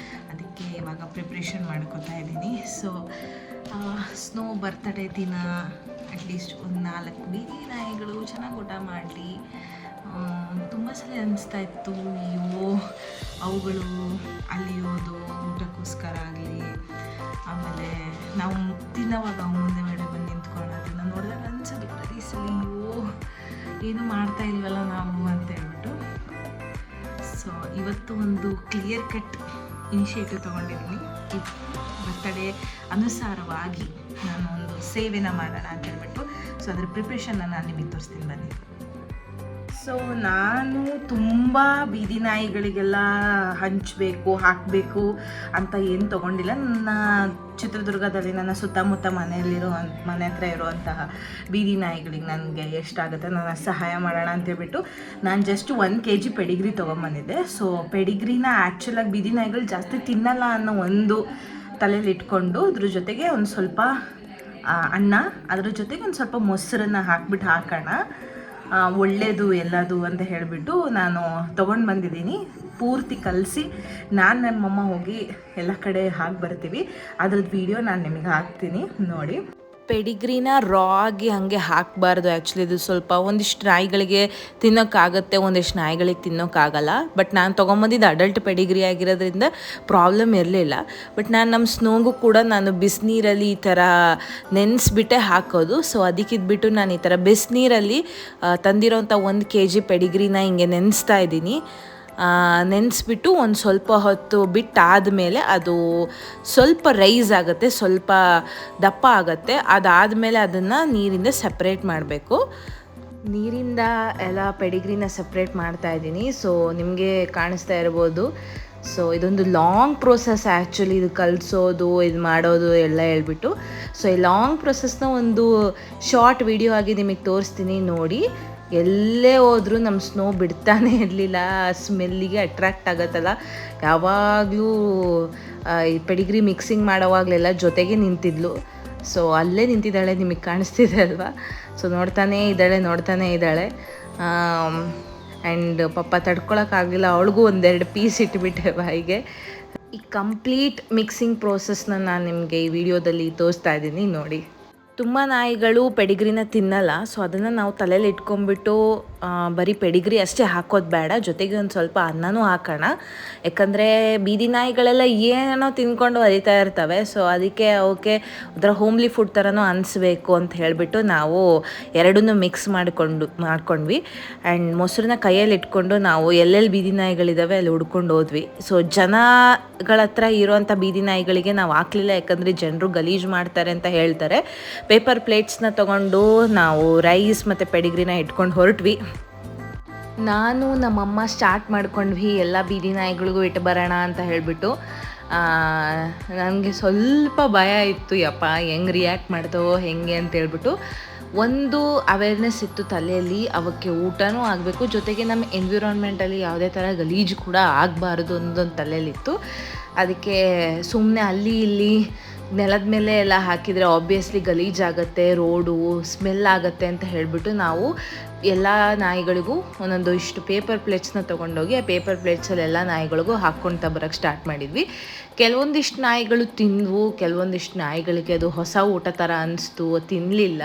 ಅದಕ್ಕೆ ಇವಾಗ ಪ್ರಿಪ್ರೇಷನ್ ಮಾಡ್ಕೊತಾ ಇದ್ದೀನಿ. ಸೊ ಸ್ನೋ ಬರ್ತ್ಡೇ ದಿನ ಅಟ್ಲೀಸ್ಟ್ ಒಂದು 4 ಬೀದಿ ನಾಯಿಗಳು ಚೆನ್ನಾಗಿ ಊಟ ಮಾಡಲಿ. ತುಂಬ ಸಲ ಅನಿಸ್ತಾ ಇತ್ತು, ಅಯ್ಯೋ ಅವುಗಳು ಅಲಿಯೋದು ಊಟಕ್ಕೋಸ್ಕರ ಆಗಲಿ, ಆಮೇಲೆ ನಾವು ತಿನ್ನೋವಾಗ ಮುಂದೆ ಬಂದು ನಿಂತ್ಕೊಳ್ಳೋದನ್ನು ನೋಡಿದಾಗ ಅನ್ಸೋದು ಪ್ರತಿ ಸಲ, ಅಯ್ಯೋ ಏನೂ ಮಾಡ್ತಾ ಇಲ್ವಲ್ಲ ನಾವು ಅಂತ ಹೇಳ್ಬಿಟ್ಟು. ಸೊ ಇವತ್ತು ಒಂದು ಕ್ಲಿಯರ್ ಕಟ್ ಇನಿಷಿಯೇಟಿವ್ ತೊಗೊಂಡಿದ್ದೀನಿ. ಈ ಬರ್ತಡೇ ಅನುಸಾರವಾಗಿ ನಾನು ಒಂದು ಸೇವೆನ ಮಾಡೋಣ ಅಂತ ಹೇಳ್ಬಿಟ್ಟು. ಸೊ ಅದರ ಪ್ರಿಪ್ರೇಷನ್ನ ನಾನು ನಿಮಗೆ ತೋರಿಸ್ತೀನಿ ಬನ್ನಿ. ಸೊ ನಾನು ತುಂಬ ಬೀದಿ ನಾಯಿಗಳಿಗೆಲ್ಲ ಹಾಕಬೇಕು ಅಂತ ಏನು ತೊಗೊಂಡಿಲ್ಲ. ನನ್ನ ಚಿತ್ರದುರ್ಗದಲ್ಲಿ ನನ್ನ ಸುತ್ತಮುತ್ತ ಮನೆ ಹತ್ರ ಇರುವಂತಹ ಬೀದಿ ನಾಯಿಗಳಿಗೆ ನನಗೆ ಎಷ್ಟಾಗುತ್ತೆ ನಾನು ಸಹಾಯ ಮಾಡೋಣ ಅಂತೇಳ್ಬಿಟ್ಟು ನಾನು ಜಸ್ಟ್ 1 kg ಪೆಡಿಗ್ರಿ ತೊಗೊಂಬಂದಿದ್ದೆ. ಸೊ ಪೆಡಿಗ್ರಿನ ಆ್ಯಕ್ಚುಲಾಗಿ ಬೀದಿ ನಾಯಿಗಳು ಜಾಸ್ತಿ ತಿನ್ನಲ್ಲ ಅನ್ನೋ ಒಂದು ತಲೆಯಲ್ಲಿ ಇಟ್ಕೊಂಡು, ಅದ್ರ ಜೊತೆಗೆ ಒಂದು ಸ್ವಲ್ಪ ಅನ್ನ, ಅದ್ರ ಜೊತೆಗೆ ಒಂದು ಸ್ವಲ್ಪ ಮೊಸರನ್ನ ಹಾಕೋಣ, ಒಳ್ಳೆಯದು ಎಲ್ಲದು ಅಂತ ಹೇಳಿಬಿಟ್ಟು ನಾನು ತೊಗೊಂಡು ಬಂದಿದ್ದೀನಿ. ಪೂರ್ತಿ ಕಲಸಿ ನನ್ನ ಮಮ್ಮ ಹೋಗಿ ಎಲ್ಲ ಕಡೆ ಹಾಕಿ ಬರ್ತೀವಿ. ಅದ್ರದ್ದು ವಿಡಿಯೋ ನಾನು ನಿಮಗೆ ಹಾಕ್ತೀನಿ ನೋಡಿ. ಪೆಡಿಗ್ರಿನ ರಾ ಆಗಿ ಹಾಗೆ ಹಾಕಬಾರ್ದು. ಆ್ಯಕ್ಚುಲಿ ಇದು ಸ್ವಲ್ಪ ಒಂದಿಷ್ಟು ನಾಯಿಗಳಿಗೆ ತಿನ್ನೋಕ್ಕಾಗತ್ತೆ, ಒಂದಿಷ್ಟು ನಾಯಿಗಳಿಗೆ ತಿನ್ನೋಕ್ಕಾಗಲ್ಲ. ಬಟ್ ನಾನು ತೊಗೊಂಬಂದಿದ್ದು ಅಡಲ್ಟ್ ಪೆಡಿಗ್ರಿ ಆಗಿರೋದ್ರಿಂದ ಪ್ರಾಬ್ಲಮ್ ಇರಲಿಲ್ಲ. ಬಟ್ ನಮ್ಮ ಸ್ನೋಗೂ ಕೂಡ ನಾನು ಬಿಸಿನೀರಲ್ಲಿ ಈ ಥರ ನೆನೆಸ್ಬಿಟ್ಟೆ ಹಾಕೋದು. ಸೊ ಅದಕ್ಕಿದ್ಬಿಟ್ಟು ನಾನು ಈ ಥರ ಬಿಸಿನೀರಲ್ಲಿ ತಂದಿರೋಂಥ 1 kg ಪೆಡಿಗ್ರಿನ ಹಿಂಗೆ ನೆನೆಸ್ತಾ ಇದ್ದೀನಿ. ನೆನೆಸ್ಬಿಟ್ಟು ಒಂದು ಸ್ವಲ್ಪ ಹೊತ್ತು ಬಿಟ್ಟಾದಮೇಲೆ ಅದು ಸ್ವಲ್ಪ ರೈಸ್ ಆಗುತ್ತೆ, ಸ್ವಲ್ಪ ದಪ್ಪ ಆಗುತ್ತೆ. ಅದಾದಮೇಲೆ ಅದನ್ನು ನೀರಿಂದ ಸಪ್ರೇಟ್ ಮಾಡಬೇಕು. ನೀರಿಂದ ಎಲ್ಲ ಪೆಡಿಗ್ರಿನ ಸಪ್ರೇಟ್ ಮಾಡ್ತಾಯಿದ್ದೀನಿ. ಸೊ ನಿಮಗೆ ಕಾಣಿಸ್ತಾ ಇರ್ಬೋದು. ಸೊ ಇದೊಂದು ಲಾಂಗ್ ಪ್ರೋಸೆಸ್ ಆ್ಯಕ್ಚುಲಿ, ಇದು ಕಲಿಸೋದು ಇದು ಮಾಡೋದು ಎಲ್ಲ ಹೇಳ್ಬಿಟ್ಟು. ಸೊ ಈ ಲಾಂಗ್ ಪ್ರೊಸೆಸ್ನ ಒಂದು ಶಾರ್ಟ್ ವಿಡಿಯೋ ಆಗಿ ನಿಮಗೆ ತೋರಿಸ್ತೀನಿ ನೋಡಿ. ಎಲ್ಲೇ ಹೋದರೂ ನಮ್ಮ ಸ್ನೋ ಬಿಡ್ತಾನೆ ಇರಲಿಲ್ಲ. ಸ್ಮೆಲ್ಲಿಗೆ ಅಟ್ರ್ಯಾಕ್ಟ್ ಆಗುತ್ತಲ್ಲ, ಯಾವಾಗಲೂ ಈ ಪೆಡಿಗ್ರಿ ಮಿಕ್ಸಿಂಗ್ ಮಾಡೋವಾಗಲೆಲ್ಲ ಜೊತೆಗೆ ನಿಂತಿದ್ಲು. ಸೊ ಅಲ್ಲೇ ನಿಂತಿದ್ದಾಳೆ, ನಿಮಗೆ ಕಾಣಿಸ್ತಿದೆ ಅಲ್ವಾ. ಸೊ ನೋಡ್ತಾನೇ ಇದ್ದಾಳೆ. ಆ್ಯಂಡ್ ಪಾಪ ತಡ್ಕೊಳಕ್ಕಾಗಲಿಲ್ಲ, ಅವಳಿಗೂ 1-2 ಪೀಸ್ ಇಟ್ಬಿಟ್ಟೆ ಬಾಯಿಗೆ. ಈ ಕಂಪ್ಲೀಟ್ ಮಿಕ್ಸಿಂಗ್ ಪ್ರೋಸೆಸ್ನ ನಾನು ನಿಮಗೆ ಈ ವಿಡಿಯೋದಲ್ಲಿ ತೋರಿಸ್ತಾ ಇದ್ದೀನಿ ನೋಡಿ. ತುಂಬ ನಾಯಿಗಳು ಪೆಡಿಗ್ರಿನ ತಿನ್ನಲ್ಲ. ಸೊ ಅದನ್ನು ನಾವು ತಲೆಯಲ್ಲಿ ಇಟ್ಕೊಂಡ್ಬಿಟ್ಟು ಬರೀ ಪೆಡಿಗ್ರಿ ಅಷ್ಟೇ ಹಾಕೋದು ಬೇಡ, ಜೊತೆಗೆ ಒಂದು ಸ್ವಲ್ಪ ಅನ್ನನೂ ಹಾಕೋಣ. ಯಾಕಂದರೆ ಬೀದಿ ನಾಯಿಗಳೆಲ್ಲ ಏನೇನೋ ತಿನ್ಕೊಂಡು ಹರಿತಾ ಇರ್ತವೆ. ಸೊ ಅದಕ್ಕೆ ಅವಕ್ಕೆ ಒಂಥರ ಹೋಮ್ಲಿ ಫುಡ್ ಥರನೂ ಅನಿಸ್ಬೇಕು ಅಂತ ಹೇಳಿಬಿಟ್ಟು ನಾವು ಎರಡನ್ನೂ ಮಿಕ್ಸ್ ಮಾಡ್ಕೊಂಡ್ವಿ. ಆ್ಯಂಡ್ ಮೊಸರನ್ನ ಕೈಯಲ್ಲಿ ಇಟ್ಕೊಂಡು ನಾವು ಎಲ್ಲೆಲ್ಲಿ ಬೀದಿ ನಾಯಿಗಳಿದ್ದಾವೆ ಅಲ್ಲಿ ಹುಡ್ಕೊಂಡು ಹೋದ್ವಿ. ಸೊ ಜನಗಳ ಹತ್ರ ಇರೋವಂಥ ಬೀದಿ ನಾಯಿಗಳಿಗೆ ನಾವು ಹಾಕಲಿಲ್ಲ, ಯಾಕಂದರೆ ಜನರು ಗಲೀಜು ಮಾಡ್ತಾರೆ ಅಂತ ಹೇಳ್ತಾರೆ. ಪೇಪರ್ ಪ್ಲೇಟ್ಸ್ನ ತೊಗೊಂಡು ನಾವು ರೈಸ್ ಮತ್ತು ಪೆಡಿಗ್ರಿನ ಇಟ್ಕೊಂಡು ಹೊರಟ್ವಿ. ನಾನು ನಮ್ಮಮ್ಮ ಸ್ಟಾರ್ಟ್ ಮಾಡ್ಕೊಂಡ್ವಿ ಎಲ್ಲ ಬೀದಿ ನಾಯಿಗಳಿಗೂ ಇಟ್ಟು ಬರೋಣ ಅಂತ ಹೇಳಿಬಿಟ್ಟು. ನನಗೆ ಸ್ವಲ್ಪ ಭಯ ಇತ್ತು, ಯಪ್ಪ ಹೆಂಗೆ ರಿಯಾಕ್ಟ್ ಮಾಡ್ತಾವೋ ಹೆಂಗೆ ಅಂತ ಹೇಳ್ಬಿಟ್ಟು. ಒಂದು ಅವೇರ್ನೆಸ್ ಇತ್ತು ತಲೆಯಲ್ಲಿ, ಅವಕ್ಕೆ ಊಟನೂ ಆಗಬೇಕು, ಜೊತೆಗೆ ನಮ್ಮ ಎನ್ವಿರಾನ್ಮೆಂಟಲ್ಲಿ ಯಾವುದೇ ಥರ ಗಲೀಜು ಕೂಡ ಆಗಬಾರ್ದು ಅನ್ನೋದೊಂದು ತಲೆಯಲ್ಲಿತ್ತು. ಅದಕ್ಕೆ ಸುಮ್ಮನೆ ಅಲ್ಲಿ ಇಲ್ಲಿ ನೆಲದ ಮೇಲೆ ಎಲ್ಲ ಹಾಕಿದರೆ ಆಬ್ವಿಯಸ್ಲಿ ಗಲೀಜಾಗುತ್ತೆ, ರೋಡು ಸ್ಮೆಲ್ ಆಗುತ್ತೆ ಅಂತ ಹೇಳಿಬಿಟ್ಟು ನಾವು ಎಲ್ಲ ನಾಯಿಗಳಿಗೂ ಒಂದೊಂದು ಇಷ್ಟು ಪೇಪರ್ ಪ್ಲೇಟ್ಸ್ನ ತೊಗೊಂಡೋಗಿ ಆ ಪೇಪರ್ ಪ್ಲೇಟ್ಸಲ್ಲಿ ಎಲ್ಲ ನಾಯಿಗಳಿಗೂ ಹಾಕ್ಕೊಳ್ತಾ ಬರೋಕ್ಕೆ ಸ್ಟಾರ್ಟ್ ಮಾಡಿದ್ವಿ. ಕೆಲವೊಂದಿಷ್ಟು ನಾಯಿಗಳು ತಿಂದವು, ಕೆಲವೊಂದಿಷ್ಟು ನಾಯಿಗಳಿಗೆ ಅದು ಹೊಸ ಊಟ ಥರ ಅನ್ನಿಸ್ತು, ತಿನ್ನಲಿಲ್ಲ.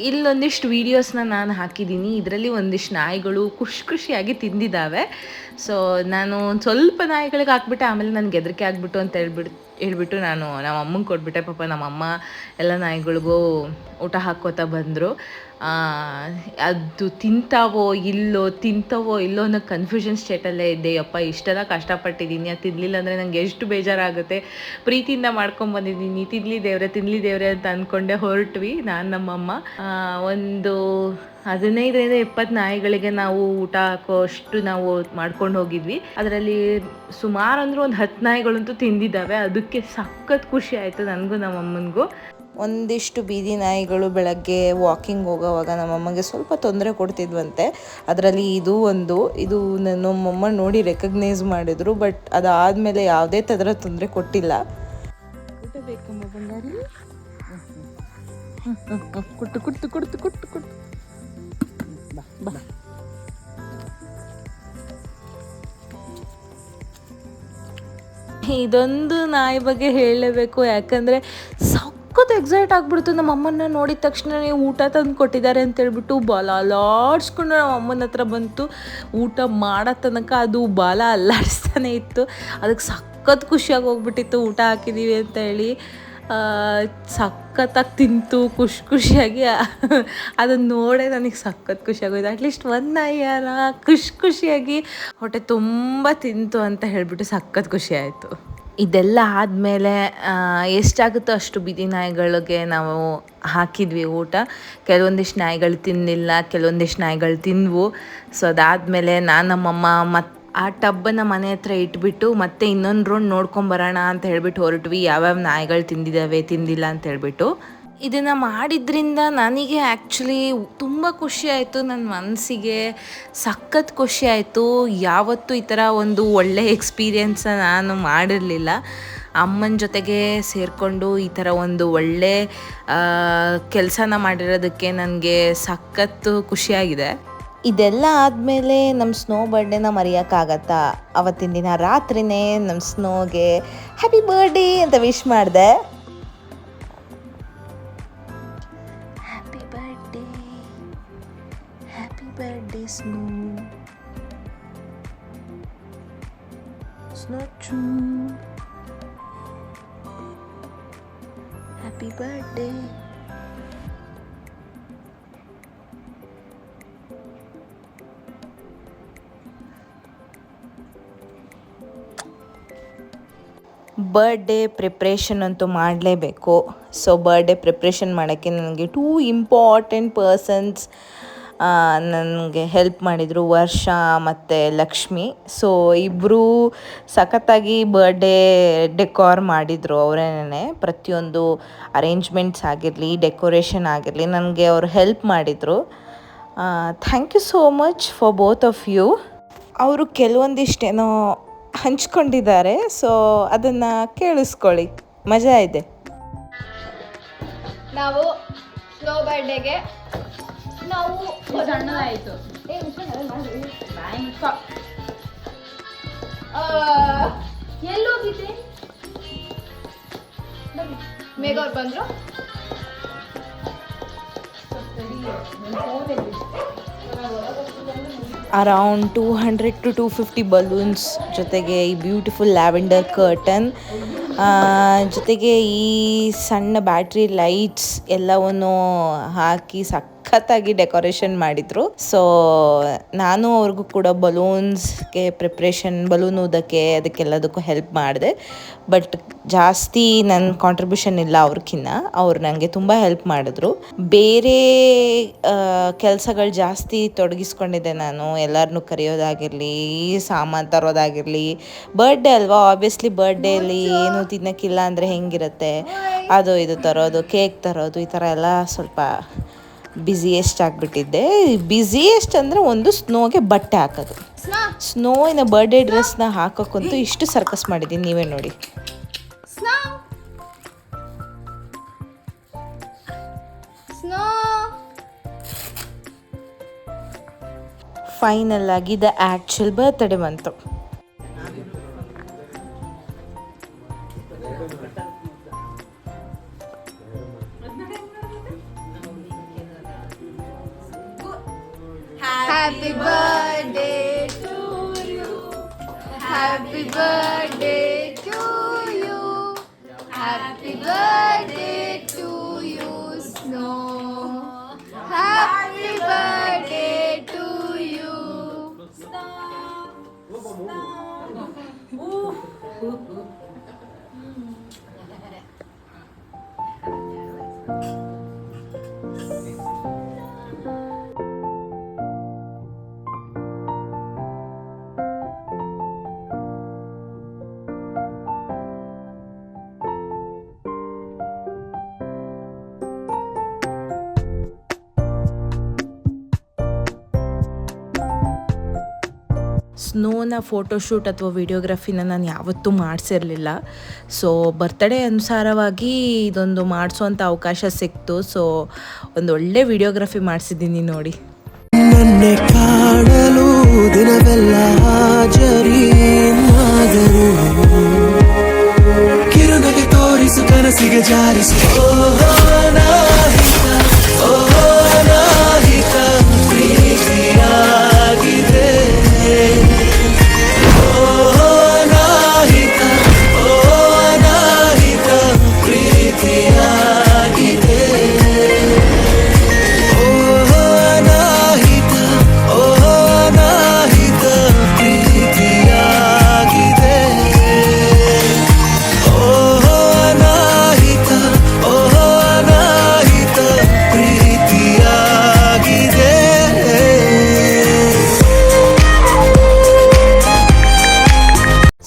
ಇಲ್ಲೊಂದಿಷ್ಟು ವೀಡಿಯೋಸ್ನ ನಾನು ಹಾಕಿದ್ದೀನಿ. ಇದರಲ್ಲಿ ಒಂದಿಷ್ಟು ನಾಯಿಗಳು ಖುಷಿಯಾಗಿ ತಿಂದಿದ್ದಾವೆ. ಸೊ ನಾನು ಒಂದು ಸ್ವಲ್ಪ ನಾಯಿಗಳಿಗೆ ಹಾಕ್ಬಿಟ್ಟೆ, ಆಮೇಲೆ ನನಗೆ ಹೆದರಿಕೆ ಆಗಿಬಿಟ್ಟು ಅಂತ ಹೇಳ್ಬಿಟ್ಟು ನಾನು ನಮ್ಮ ಅಮ್ಮಂಗೆ ಕೊಟ್ಬಿಟ್ಟೆ. ಪಾಪ ನಮ್ಮಮ್ಮ ಎಲ್ಲ ನಾಯಿಗಳಿಗೂ ಊಟ ಹಾಕ್ಕೋತಾ ಬಂದರು. ಅದು ತಿಂತಾವೋ ಇಲ್ಲೋ ಅನ್ನೋ ಕನ್ಫ್ಯೂಷನ್ ಸ್ಟೇಟಲ್ಲೇ ಇದ್ದೆ. ಯಪ್ಪ ಇಷ್ಟೆಲ್ಲ ಕಷ್ಟಪಟ್ಟಿದ್ದೀನಿ, ಅದು ತಿನ್ನಲಿಲ್ಲ ಅಂದರೆ ನನಗೆ ಎಷ್ಟು ಬೇಜಾರಾಗುತ್ತೆ, ಪ್ರೀತಿಯಿಂದ ಮಾಡ್ಕೊಂಬಂದಿದ್ದೀನಿ, ತಿನ್ನಲಿ ದೇವ್ರೆ ಅಂತ ಅಂದ್ಕೊಂಡೆ ಹೊರಟ್ವಿ ನಾನು ನಮ್ಮಮ್ಮ. ಒಂದು 15-20 ನಾಯಿಗಳಿಗೆ ನಾವು ಊಟ ಹಾಕೋಷ್ಟು ನಾವು ಮಾಡ್ಕೊಂಡು ಹೋಗಿದ್ವಿ. ಅದರಲ್ಲಿ ಸುಮಾರು ಅಂದರೆ ಒಂದು 10 ನಾಯಿಗಳಂತೂ ತಿಂದಿದ್ದಾವೆ. ಅದಕ್ಕೆ ಸಖತ್ ಖುಷಿ ಆಯಿತು ನನಗೂ ನಮ್ಮಮ್ಮನಿಗೂ. ಒಂದಿಷ್ಟು ಬೀದಿ ನಾಯಿಗಳು ಬೆಳಗ್ಗೆ ವಾಕಿಂಗ್ ಹೋಗೋವಾಗ ನಮ್ಮಮ್ಮಗೆ ಸ್ವಲ್ಪ ತೊಂದರೆ ಕೊಡ್ತಿದ್ವಂತೆ. ಅದರಲ್ಲಿ ಇದು ನಮ್ಮಮ್ಮ ನೋಡಿ ರೆಕಗ್ನೈಸ್ ಮಾಡಿದ್ರು. ಬಟ್ ಅದಾದಮೇಲೆ ಯಾವುದೇ ಥರ ತೊಂದರೆ ಕೊಟ್ಟಿಲ್ಲ. ಊಟ ಬೇಕಮ್ಮ ಬಂಗಾರಿ, ಕುಟ್ಟು ಬಾ. ಇದೊಂದು ನಾಯಿ ಬಗ್ಗೆ ಹೇಳಲೇಬೇಕು, ಯಾಕಂದರೆ ಸಖತ್ ಎಕ್ಸೈಟ್ ಆಗಿಬಿಡ್ತು. ನಮ್ಮ ಅಮ್ಮನ ನೋಡಿದ ತಕ್ಷಣ ಊಟ ತಂದು ಕೊಟ್ಟಿದ್ದಾರೆ ಅಂತೇಳ್ಬಿಟ್ಟು ಬಾಲ ಅಲ್ಲಾಡಿಸ್ಕೊಂಡು ನಮ್ಮ ಅಮ್ಮನ ಹತ್ರ ಬಂತು. ಊಟ ಮಾಡೋ ತನಕ ಅದು ಬಾಲ ಅಲ್ಲಾಡಿಸ್ತಾನೆ ಇತ್ತು. ಅದಕ್ಕೆ ಸಖತ್ ಖುಷಿಯಾಗಿ ಹೋಗ್ಬಿಟ್ಟಿತ್ತು ಊಟ ಹಾಕಿದ್ದೀವಿ ಅಂತ ಹೇಳಿ. ಸಖತ್ತಾಗಿ ತಿಂತು ಖುಷಿಯಾಗಿ. ಅದನ್ನು ನೋಡೇ ನನಗೆ ಸಖತ್ ಖುಷಿಯಾಗೋಯ್ತು. ಅಟ್ಲೀಸ್ಟ್ ಒಂದು ನಾಯಿಯಾರ ಖುಷಿಯಾಗಿ ಹೊಟ್ಟೆ ತುಂಬ ತಿಂತು ಅಂತ ಹೇಳಿಬಿಟ್ಟು ಸಖತ್ ಖುಷಿ ಆಯಿತು. ಇದೆಲ್ಲ ಆದಮೇಲೆ ಎಷ್ಟಾಗುತ್ತೋ ಅಷ್ಟು ಬೀದಿ ನಾಯಿಗಳಿಗೆ ನಾವು ಹಾಕಿದ್ವಿ ಊಟ. ಕೆಲವೊಂದಿಷ್ಟು ನಾಯಿಗಳು ತಿನ್ನಲಿಲ್ಲ, ಕೆಲವೊಂದಿಷ್ಟು ನಾಯಿಗಳು ತಿಂದವು. ಸೊ ಅದಾದಮೇಲೆ ನಾನು ನಮ್ಮಮ್ಮ ಮತ್ತು ಆ ಟಬ್ಬನ್ನು ಮನೆ ಹತ್ರ ಇಟ್ಬಿಟ್ಟು ಮತ್ತೆ ಇನ್ನೊಂದು ರೌಂಡ್ ನೋಡ್ಕೊಂಬರೋಣ ಅಂತ ಹೇಳ್ಬಿಟ್ಟು ಹೊರಟ್ವಿ, ಯಾವ್ಯಾವ ನಾಯಿಗಳು ತಿಂದಿಲ್ಲ ಅಂತ ಹೇಳ್ಬಿಟ್ಟು. ಇದನ್ನು ಮಾಡಿದ್ರಿಂದ ನನಗೆ ಆ್ಯಕ್ಚುಲಿ ತುಂಬ ಖುಷಿ ಆಯಿತು, ನನ್ನ ಮನಸ್ಸಿಗೆ ಸಖತ್ ಖುಷಿ ಆಯಿತು. ಯಾವತ್ತೂ ಈ ಥರ ಒಂದು ಒಳ್ಳೆಯ ಎಕ್ಸ್ಪೀರಿಯೆನ್ಸ್ನ ನಾನು ಮಾಡಿರಲಿಲ್ಲ. ಅಮ್ಮನ ಜೊತೆಗೆ ಸೇರಿಕೊಂಡು ಈ ಥರ ಒಂದು ಒಳ್ಳೆ ಕೆಲಸನ ಮಾಡಿರೋದಕ್ಕೆ ನನಗೆ ಸಖತ್ತು ಖುಷಿಯಾಗಿದೆ. ಇದೆಲ್ಲ ಆದಮೇಲೆ ನಮ್ಮ ಸ್ನೋ ಬರ್ಡೇನ ಮರೆಯೋಕ್ಕಾಗತ್ತಾ? ಅವತ್ತಿನ ದಿನ ರಾತ್ರಿನೇ ನಮ್ಮ ಸ್ನೋಗೆ ಹ್ಯಾಪಿ ಬರ್ಡೇ ಅಂತ ವಿಶ್ ಮಾಡಿದೆ. Happy birthday, happy birthday Snow, Snow ಚೂ, ಹ್ಯಾಪಿ ಬರ್ಡೇ. ಬರ್ಡೇ ಪ್ರಿಪ್ರೇಷನ್ ಅಂತೂ ಮಾಡಲೇಬೇಕು. ಸೊ ಬರ್ಡೇ ಪ್ರಿಪ್ರೇಷನ್ ಮಾಡೋಕ್ಕೆ ನನಗೆ 2 ಇಂಪಾರ್ಟೆಂಟ್ ಪರ್ಸನ್ಸ್ ನನಗೆ ಹೆಲ್ಪ್ ಮಾಡಿದರು, ವರ್ಷ ಮತ್ತು ಲಕ್ಷ್ಮಿ. ಸೊ ಇಬ್ಬರು ಸಖತ್ತಾಗಿ ಬರ್ಡೇ ಡೆಕೋರ್ ಮಾಡಿದರು. ಅವರೇನೇ ಪ್ರತಿಯೊಂದು ಅರೇಂಜ್ಮೆಂಟ್ಸ್ ಆಗಿರಲಿ, ಡೆಕೋರೇಷನ್ ಆಗಿರಲಿ ನನಗೆ ಅವರು ಹೆಲ್ಪ್ ಮಾಡಿದರು. Thank you so much for both of you. ಅವರು ಕೆಲವೊಂದಿಷ್ಟೇನೋ ಹಂಚ್ಕೊಂಡಿದ್ದಾರೆ, ಸೊ ಅದನ್ನು ಕೇಳಿಸ್ಕೊಳ್ಳಿ, ಮಜಾ ಇದೆ. ನಾವು ಸ್ನೋ ಬರ್ಡೇಗೆ ನಾವು ಸಣ್ಣದಾಯಿತು. ಎಲ್ಲೋಗಿದ್ದೆ? ಮೇಘ ಅವ್ರು ಬಂದರು. ಅರೌಂಡ್ 200 to 250 ಬಲೂನ್ಸ್ ಜೊತೆಗೆ ಈ ಬ್ಯೂಟಿಫುಲ್ ಲ್ಯಾವೆಂಡರ್ ಕರ್ಟನ್ ಜೊತೆಗೆ ಈ ಸಣ್ಣ ಬ್ಯಾಟ್ರಿ ಲೈಟ್ಸ್ ಎಲ್ಲವನ್ನು ಹಾಕಿ ಸಖತ್ತಾಗಿ ಡೆಕೋರೇಷನ್ ಮಾಡಿದರು. ಸೊ ನಾನು ಅವ್ರಿಗೂ ಕೂಡ ಬಲೂನ್ಸ್ಗೆ ಪ್ರಿಪ್ರೇಷನ್, ಬಲೂನ್ ಊದಕ್ಕೆ ಅದಕ್ಕೆಲ್ಲದಕ್ಕೂ ಹೆಲ್ಪ್ ಮಾಡಿದೆ. ಬಟ್ ಜಾಸ್ತಿ ನನ್ನ ಕಾಂಟ್ರಿಬ್ಯೂಷನ್ ಇಲ್ಲ ಅವ್ರಿಗಿನ್ನ. ಅವ್ರು ನನಗೆ ತುಂಬ ಹೆಲ್ಪ್ ಮಾಡಿದ್ರು. ಬೇರೆ ಕೆಲಸಗಳು ಜಾಸ್ತಿ ತೊಡಗಿಸ್ಕೊಂಡಿದ್ದೆ ನಾನು. ಎಲ್ಲರನ್ನೂ ಕರೆಯೋದಾಗಿರಲಿ, ಸಾಮಾನು ತರೋದಾಗಿರಲಿ. ಬರ್ಡೇ ಅಲ್ವಾ, ಆಬ್ವಿಯಸ್ಲಿ ಬರ್ಡೇಲಿ ಏನು ತಿನ್ನೋಕ್ಕಿಲ್ಲ ಅಂದರೆ ಹೆಂಗಿರುತ್ತೆ, ಅದು ಇದು ತರೋದು, ಕೇಕ್ ತರೋದು, ಈ ಥರ ಎಲ್ಲ ಸ್ವಲ್ಪ ಬ್ಯುಸಿಯೆಸ್ಟ್ ಆಗಿಬಿಟ್ಟಿದ್ದೆ. ಬ್ಯುಸಿಯೆಸ್ಟ್ ಅಂದರೆ ಒಂದು ಸ್ನೋಗೆ ಬಟ್ಟೆ ಹಾಕೋದು. ಸ್ನೋವಿನ ಬರ್ಡೇ ಡ್ರೆಸ್ನ ಹಾಕೋಕ್ಕಂತೂ ಇಷ್ಟು ಸರ್ಕಸ್ ಮಾಡಿದ್ದೀನಿ, ನೀವೇ ನೋಡಿ. ಫೈನಲ್ ಆಗಿ ದ ಆ್ಯಕ್ಚುಲ್ ಬರ್ತ್ಡೇ ಬಂತು. Happy birthday to you. Happy birthday to you. Happy birthday to you, Snow. Happy birthday to you. ಸ್ನೋನ ಫೋಟೋಶೂಟ್ ಅಥವಾ ವಿಡಿಯೋಗ್ರಫಿನ ನಾನು ಯಾವತ್ತೂ ಮಾಡಿಸಿರಲಿಲ್ಲ. ಸೊ ಬರ್ತ್ಡೇ ಅನುಸಾರವಾಗಿ ಇದೊಂದು ಮಾಡಿಸೋಂಥ ಅವಕಾಶ ಸಿಕ್ತು. ಸೊ ಒಂದು ಒಳ್ಳೆ ವಿಡಿಯೋಗ್ರಫಿ ಮಾಡಿಸಿದ್ದೀನಿ ನೋಡಿ. ನನ್ನೆ ಕಾಣಲು ದಿನವೆಲ್ಲ ಹಾಜರಿ ಮಾದರು, ಕಿರುನಗೆ ತೋರಿಸು ಕನಸಿಗೆ ಜಾರಿಸು. ಪ್ರೀತಿಯಾಗಿದೆ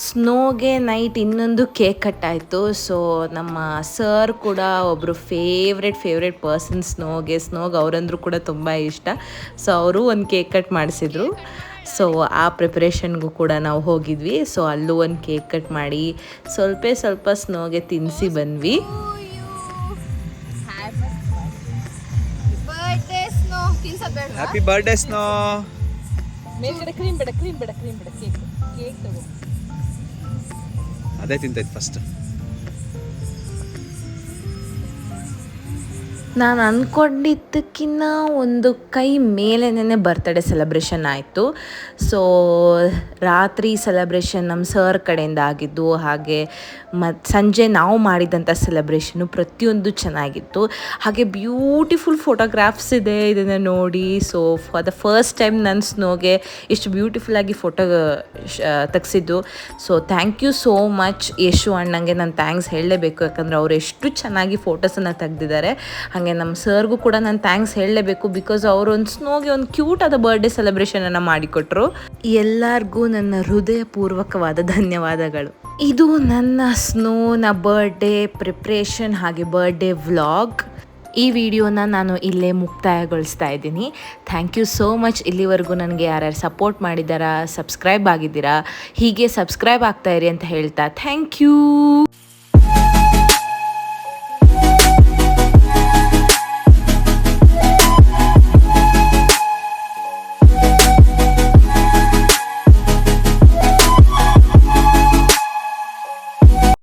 ಸ್ನೋಗೆ ನೈಟ್ ಇನ್ನೊಂದು ಕೇಕ್ ಕಟ್ ಆಯಿತು. ಸೊ ನಮ್ಮ ಸರ್ ಕೂಡ ಒಬ್ಬರು ಫೇವ್ರೆಟ್ ಪರ್ಸನ್ ಸ್ನೋಗೆ ಅವರಂದ್ರೂ ಕೂಡ ತುಂಬ ಇಷ್ಟ. ಸೊ ಅವರು ಒಂದು ಕೇಕ್ ಕಟ್ ಮಾಡಿಸಿದ್ರು. ಸೊ ಆ ಪ್ರಿಪ್ರೇಷನ್ಗೂ ಕೂಡ ನಾವು ಹೋಗಿದ್ವಿ. ಸೊ ಅಲ್ಲೂ ಒಂದು ಕೇಕ್ ಕಟ್ ಮಾಡಿ ಸ್ವಲ್ಪ ಸ್ನೋಗೆ ತಿನ್ನಿಸಿ ಬಂದ್ವಿ. Birthday, Snow. ತಿನ್ಸೋದ್ ಬೇಡ ಹ್ಯಾಪಿ ಬರ್ಡೇ ಸ್ನೋ. ಮೇಲ್ಗಡೆ ಕ್ರೀಮ್ ಬೇಡ ಕೇಕ್ ತಗೋ. ಅದೇ ತಿಂತೈತೆ ಫಸ್ಟ್. ನಾನು ಅಂದ್ಕೊಂಡಿದ್ದಕ್ಕಿಂತ ಒಂದು ಕೈ ಮೇಲೇನೆ ಬರ್ತ್ಡೇ ಸೆಲೆಬ್ರೇಷನ್ ಆಯಿತು. ಸೊ ರಾತ್ರಿ ಸೆಲೆಬ್ರೇಷನ್ ನಮ್ಮ ಸರ್ ಕಡೆಯಿಂದ ಆಗಿದ್ದು, ಹಾಗೆ ಮತ್ತು ಸಂಜೆ ನಾವು ಮಾಡಿದಂಥ ಸೆಲೆಬ್ರೇಷನು ಪ್ರತಿಯೊಂದು ಚೆನ್ನಾಗಿತ್ತು. ಹಾಗೆ ಬ್ಯೂಟಿಫುಲ್ ಫೋಟೋಗ್ರಾಫ್ಸ್ ಇದೆ ಇದನ್ನು ನೋಡಿ. So for the first time ನನ್ನ ಸ್ನೋಗೆ ಇಷ್ಟು ಬ್ಯೂಟಿಫುಲ್ಲಾಗಿ ಫೋಟೋ ತೆಗೆಸಿದ್ದು. So thank you so much Yashu ಅಣ್ಣಂಗೆ ನಾನು ಥ್ಯಾಂಕ್ಸ್ ಹೇಳಲೇಬೇಕು, ಯಾಕಂದರೆ ಅವ್ರು ಎಷ್ಟು ಚೆನ್ನಾಗಿ ಫೋಟೋಸನ್ನು ತೆಗೆದಿದ್ದಾರೆ. ಹಾಗೆ ನಮ್ಮ ಸರ್ಗೂ ಕೂಡ ನಾನು ಥ್ಯಾಂಕ್ಸ್ ಹೇಳಲೇಬೇಕು, ಬಿಕಾಸ್ ಅವರು ಒಂದು ಸ್ನೋಗೆ ಒಂದು ಕ್ಯೂಟ್ ಆದ ಬರ್ಡೇ ಸೆಲೆಬ್ರೇಷನನ್ನು ಮಾಡಿಕೊಟ್ರು. ಎಲ್ಲರಿಗೂ ನನ್ನ ಹೃದಯಪೂರ್ವಕವಾದ ಧನ್ಯವಾದಗಳು. ಇದು ನನ್ನ ಸ್ನೋನ ಬರ್ಡೇ ಪ್ರಿಪ್ರೇಷನ್ ಹಾಗೆ ಬರ್ಡೇ ವ್ಲಾಗ್. ಈ ವಿಡಿಯೋನ ನಾನು ಇಲ್ಲೇ ಮುಕ್ತಾಯಗೊಳಿಸ್ತಾ ಇದ್ದೀನಿ. Thank you so much. ಇಲ್ಲಿವರೆಗೂ ನನಗೆ ಯಾರ್ಯಾರು ಸಪೋರ್ಟ್ ಮಾಡಿದ್ದಾರಾ, ಸಬ್ಸ್ಕ್ರೈಬ್ ಆಗಿದ್ದೀರಾ, ಹೀಗೆ ಸಬ್ಸ್ಕ್ರೈಬ್ ಆಗ್ತಾಯಿರಿ ಅಂತ ಹೇಳ್ತಾ ಥ್ಯಾಂಕ್ ಯು.